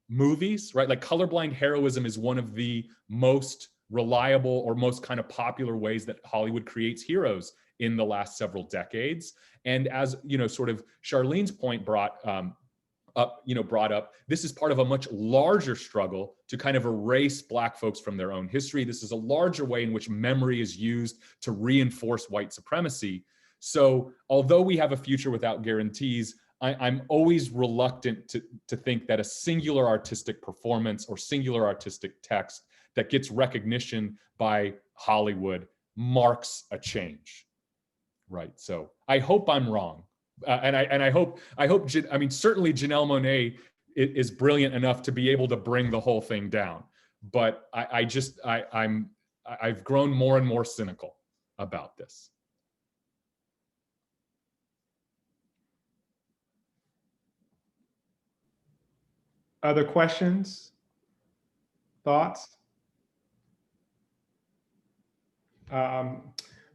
movies, right? Like colorblind heroism is one of the most reliable or most kind of popular ways that Hollywood creates heroes in the last several decades. And as sort of Charlene's point brought up, this is part of a much larger struggle to kind of erase Black folks from their own history. This is a larger way in which memory is used to reinforce white supremacy. So although we have a future without guarantees, I'm always reluctant to think that a singular artistic performance or singular artistic text that gets recognition by Hollywood marks a change. Right. So I hope I'm wrong. And I hope, certainly Janelle Monáe is brilliant enough to be able to bring the whole thing down. But I've grown more and more cynical about this. Other questions? Thoughts?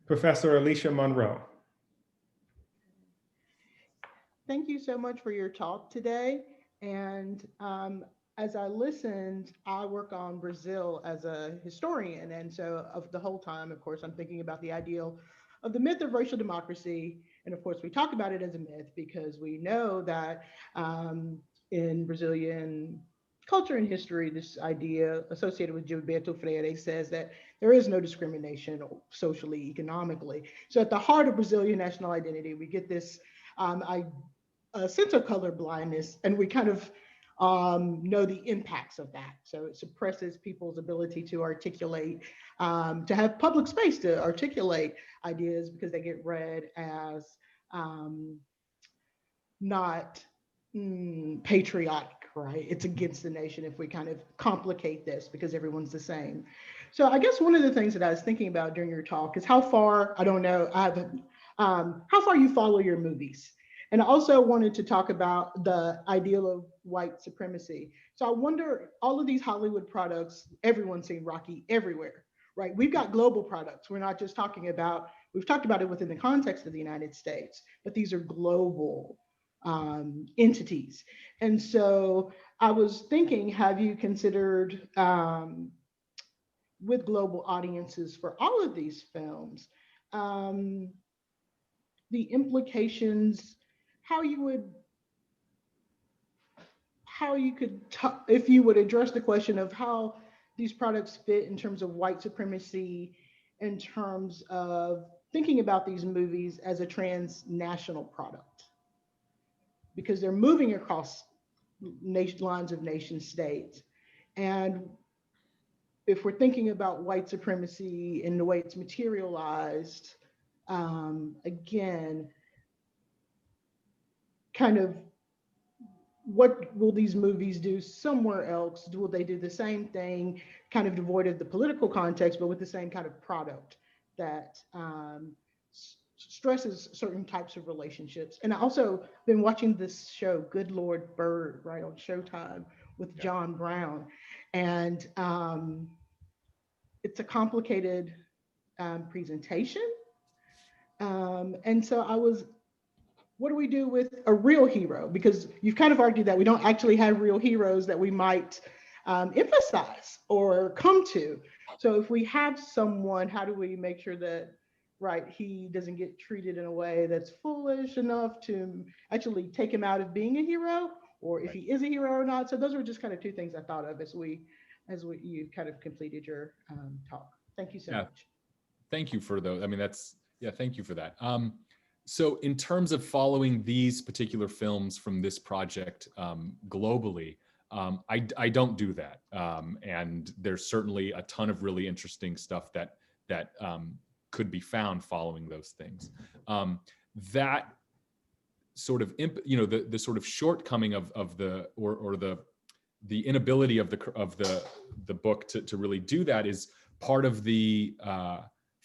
Professor Alicia Monroe. Thank you so much for your talk today. And as I listened, I work on Brazil as a historian. And so of the whole time, of course, I'm thinking about the ideal of the myth of racial democracy. And of course, we talk about it as a myth because we know that in Brazilian culture and history, this idea associated with Gilberto Freire says that there is no discrimination socially, economically. So at the heart of Brazilian national identity, we get this sense of color blindness, and we kind of know the impacts of that. So it suppresses people's ability to articulate, to have public space to articulate ideas because they get read as not patriotic, right? It's against the nation if we kind of complicate this because everyone's the same. So I guess one of the things that I was thinking about during your talk is how far, I don't know, how far you follow your movies. And I also wanted to talk about the ideal of white supremacy. So I wonder, all of these Hollywood products, everyone's seen Rocky everywhere, right? We've got global products. We're not just talking about, we've talked about it within the context of the United States, but these are global entities. And so I was thinking, have you considered with global audiences for all of these films, the implications, how you could, if you would address the question of how these products fit in terms of white supremacy, in terms of thinking about these movies as a transnational product, because they're moving across lines of nation states. And if we're thinking about white supremacy in the way it's materialized, again, kind of what will these movies do somewhere else? Will they do the same thing, kind of devoid of the political context, but with the same kind of product that stresses certain types of relationships? And I also been watching this show, Good Lord Bird, right, on Showtime with John Brown. And it's a complicated presentation. And so what do we do with a real hero? Because you've kind of argued that we don't actually have real heroes that we might emphasize or come to. So if we have someone, how do we make sure that, right, he doesn't get treated in a way that's foolish enough to actually take him out of being a hero, or if he is a hero or not? So those were just kind of two things I thought of as you kind of completed your talk. Thank you so much. Thank you for those. I mean, thank you for that. So in terms of following these particular films from this project globally, I don't do that. And there's certainly a ton of really interesting stuff that could be found following those things. That sort of, the sort of shortcoming of the inability of the book to really do that is part of the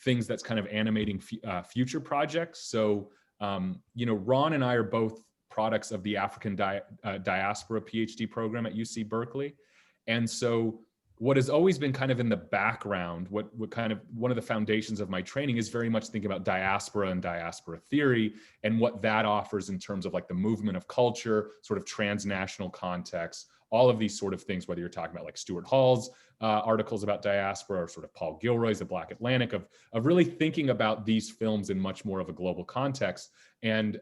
things that's kind of animating future projects. So, Ron and I are both products of the African Diaspora PhD program at UC Berkeley. And so what has always been kind of in the background, what kind of one of the foundations of my training is very much thinking about diaspora and diaspora theory and what that offers in terms of like the movement of culture, sort of transnational context, all of these sort of things, whether you're talking about like Stuart Hall's articles about diaspora or sort of Paul Gilroy's The Black Atlantic, of really thinking about these films in much more of a global context. And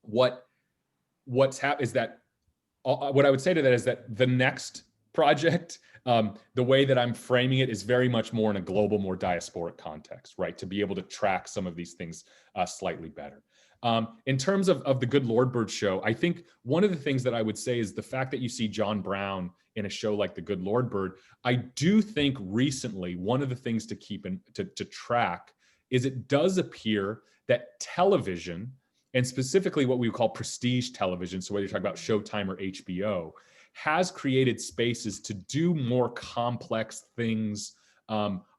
what's happened is that what I would say to that is that the next project, the way that I'm framing it is very much more in a global, more diasporic context, right? To be able to track some of these things slightly better. In terms of the Good Lord Bird show, I think one of the things that I would say is the fact that you see John Brown in a show like the Good Lord Bird. I do think recently one of the things to keep to track is it does appear that television, and specifically what we would call prestige television, so whether you're talking about Showtime or HBO, has created spaces to do more complex things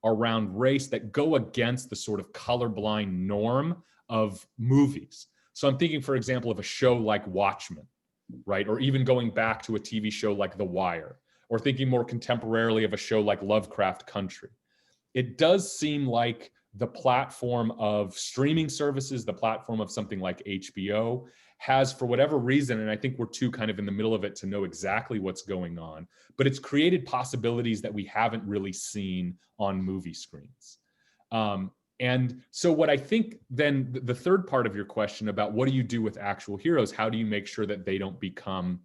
around race that go against the sort of colorblind norm of movies. So I'm thinking, for example, of a show like Watchmen, right? Or even going back to a TV show like The Wire, or thinking more contemporarily of a show like Lovecraft Country. It does seem like the platform of streaming services, the platform of something like HBO has, for whatever reason, and I think we're too kind of in the middle of it to know exactly what's going on, but it's created possibilities that we haven't really seen on movie screens. And so what I think then the third part of your question about what do you do with actual heroes, how do you make sure that they don't become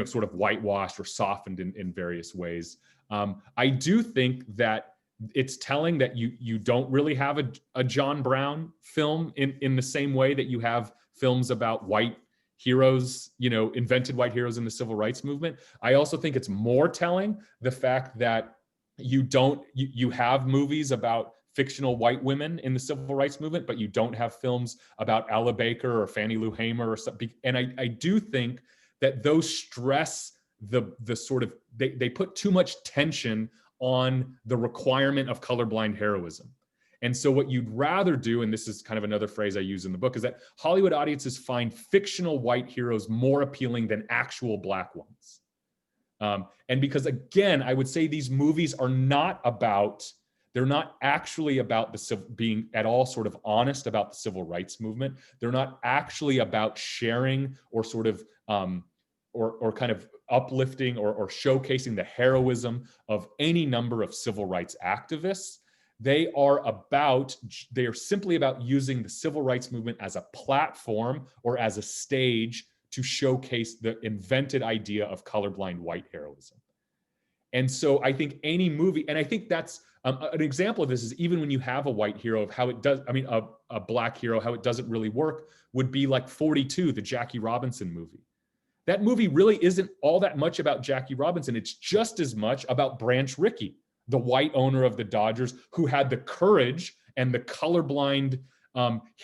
sort of whitewashed or softened in various ways. I do think that it's telling that you don't really have a John Brown film in the same way that you have films about white heroes, invented white heroes in the civil rights movement. I also think it's more telling the fact that you have movies about fictional white women in the civil rights movement, but you don't have films about Ella Baker or Fannie Lou Hamer or something. And I do think that those stress the sort of, they put too much tension on the requirement of colorblind heroism. And so what you'd rather do, and this is kind of another phrase I use in the book, is that Hollywood audiences find fictional white heroes more appealing than actual Black ones. And because, again, I would say these movies are they're not actually about being at all sort of honest about the civil rights movement. They're not actually about sharing or sort of, or kind of uplifting or showcasing the heroism of any number of civil rights activists. They are simply about using the civil rights movement as a platform or as a stage to showcase the invented idea of colorblind white heroism. And so I think any movie, and I think that's an example of this is even when you have a white hero of how it does, a Black hero, how it doesn't really work would be like 42, the Jackie Robinson movie. That movie really isn't all that much about Jackie Robinson. It's just as much about Branch Rickey, the white owner of the Dodgers, who had the courage and the colorblind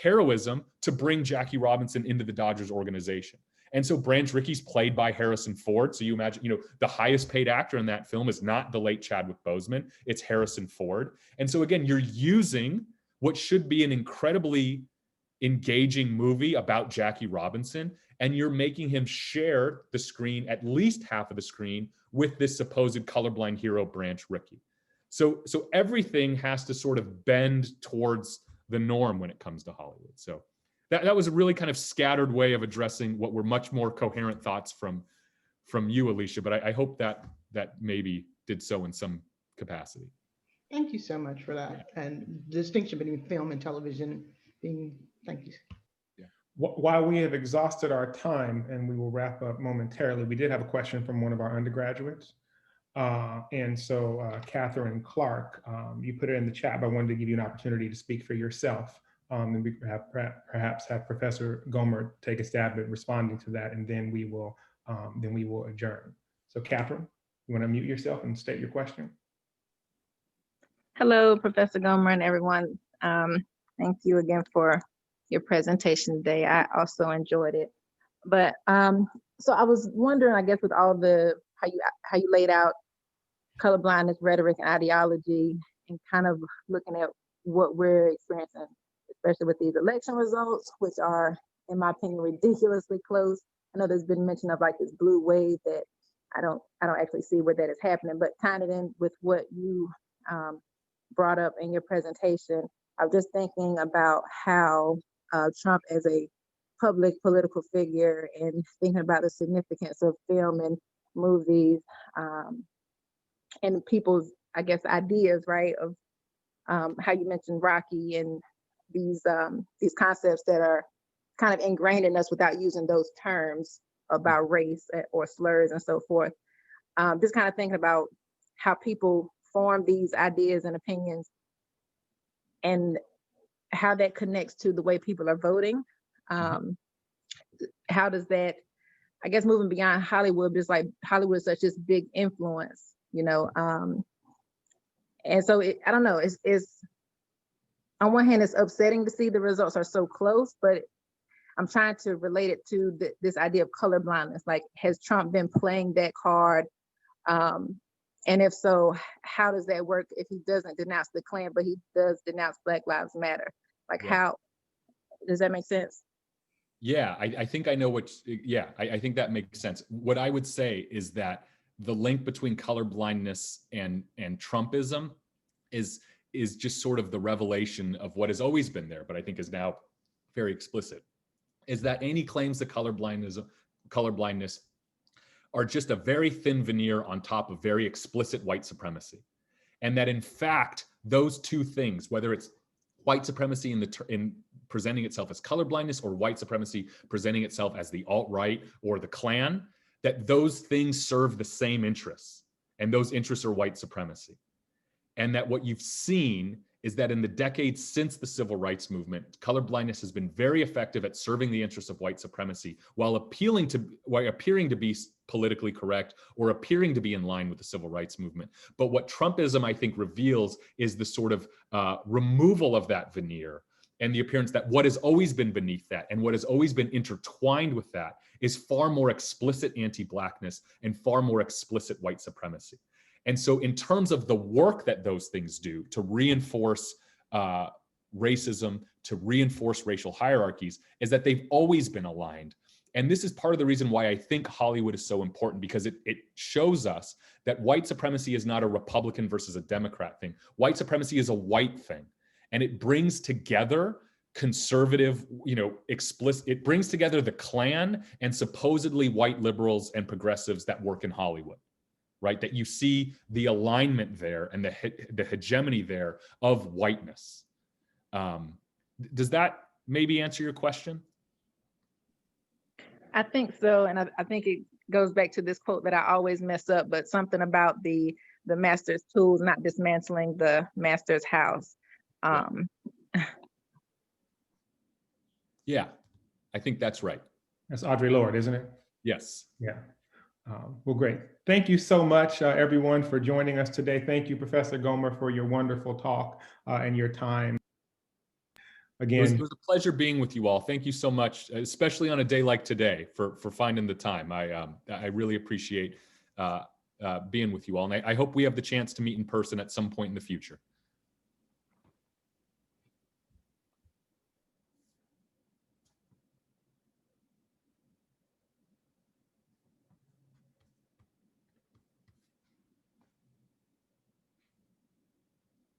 heroism to bring Jackie Robinson into the Dodgers organization. And so Branch Rickey's played by Harrison Ford. So you imagine, the highest paid actor in that film is not the late Chadwick Boseman, it's Harrison Ford. And so again, you're using what should be an incredibly engaging movie about Jackie Robinson, and you're making him share the screen, at least half of the screen, with this supposed colorblind hero, Branch Rickey. So everything has to sort of bend towards the norm when it comes to Hollywood. So that was a really kind of scattered way of addressing what were much more coherent thoughts from you, Alicia, but I hope that maybe did so in some capacity. Thank you so much for that. And the distinction between film and television thank you. Yeah. While we have exhausted our time and we will wrap up momentarily, we did have a question from one of our undergraduates. And so Catherine Clark, you put it in the chat, but I wanted to give you an opportunity to speak for yourself. And we perhaps have Professor Gomer take a stab at responding to that, and then we will adjourn. So Catherine, you want to mute yourself and state your question? Hello, Professor Gomer and everyone. Thank you again for your presentation today. I also enjoyed it. But so I was wondering, I guess, with all the how you laid out colorblindness, rhetoric, and ideology, and kind of looking at what we're experiencing, especially with these election results, which are, in my opinion, ridiculously close. I know there's been mention of like this blue wave that I don't actually see where that is happening, but tying it in with what you brought up in your presentation, I was just thinking about how Trump as a public political figure and thinking about the significance of film and movies and people's, I guess, ideas, right, of how you mentioned Rocky and these concepts that are kind of ingrained in us without using those terms about race or slurs and so forth. Just kind of thinking about how people form these ideas and opinions and how that connects to the way people are voting. How does that, I guess, moving beyond Hollywood, just like Hollywood is such this big influence, and so I don't know, it's on one hand, it's upsetting to see the results are so close, but I'm trying to relate it to this idea of colorblindness. Like, has Trump been playing that card? And if so, how does that work if he doesn't denounce the Klan, but he does denounce Black Lives Matter? Like, how does that make sense? Yeah, I think I know I think that makes sense. What I would say is that the link between colorblindness and Trumpism is just sort of the revelation of what has always been there, but I think is now very explicit, is that any claims to colorblindness are just a very thin veneer on top of very explicit white supremacy. And that in fact, those two things, whether it's white supremacy in presenting itself as colorblindness or white supremacy presenting itself as the alt-right or the Klan, that those things serve the same interests, and those interests are white supremacy. And that what you've seen is that in the decades since the civil rights movement, colorblindness has been very effective at serving the interests of white supremacy while appearing to be politically correct or appearing to be in line with the civil rights movement. But what Trumpism, I think, reveals is the sort of removal of that veneer and the appearance that what has always been beneath that and what has always been intertwined with that is far more explicit anti-Blackness and far more explicit white supremacy. And so in terms of the work that those things do to reinforce racism, to reinforce racial hierarchies, is that they've always been aligned. And this is part of the reason why I think Hollywood is so important, because it shows us that white supremacy is not a Republican versus a Democrat thing. White supremacy is a white thing. And it brings together conservative, it brings together the Klan and supposedly white liberals and progressives that work in Hollywood. Right, that you see the alignment there and the hegemony there of whiteness. Does that maybe answer your question? I think so, and I think it goes back to this quote that I always mess up, but something about the master's tools not dismantling the master's house. Yeah, I think that's right. That's Audre Lorde, isn't it? Yes. Yeah. Well, great. Thank you so much, everyone, for joining us today. Thank you, Professor Gomer, for your wonderful talk and your time. Again, It was a pleasure being with you all. Thank you so much, especially on a day like today, for finding the time. I really appreciate being with you all. And I hope we have the chance to meet in person at some point in the future.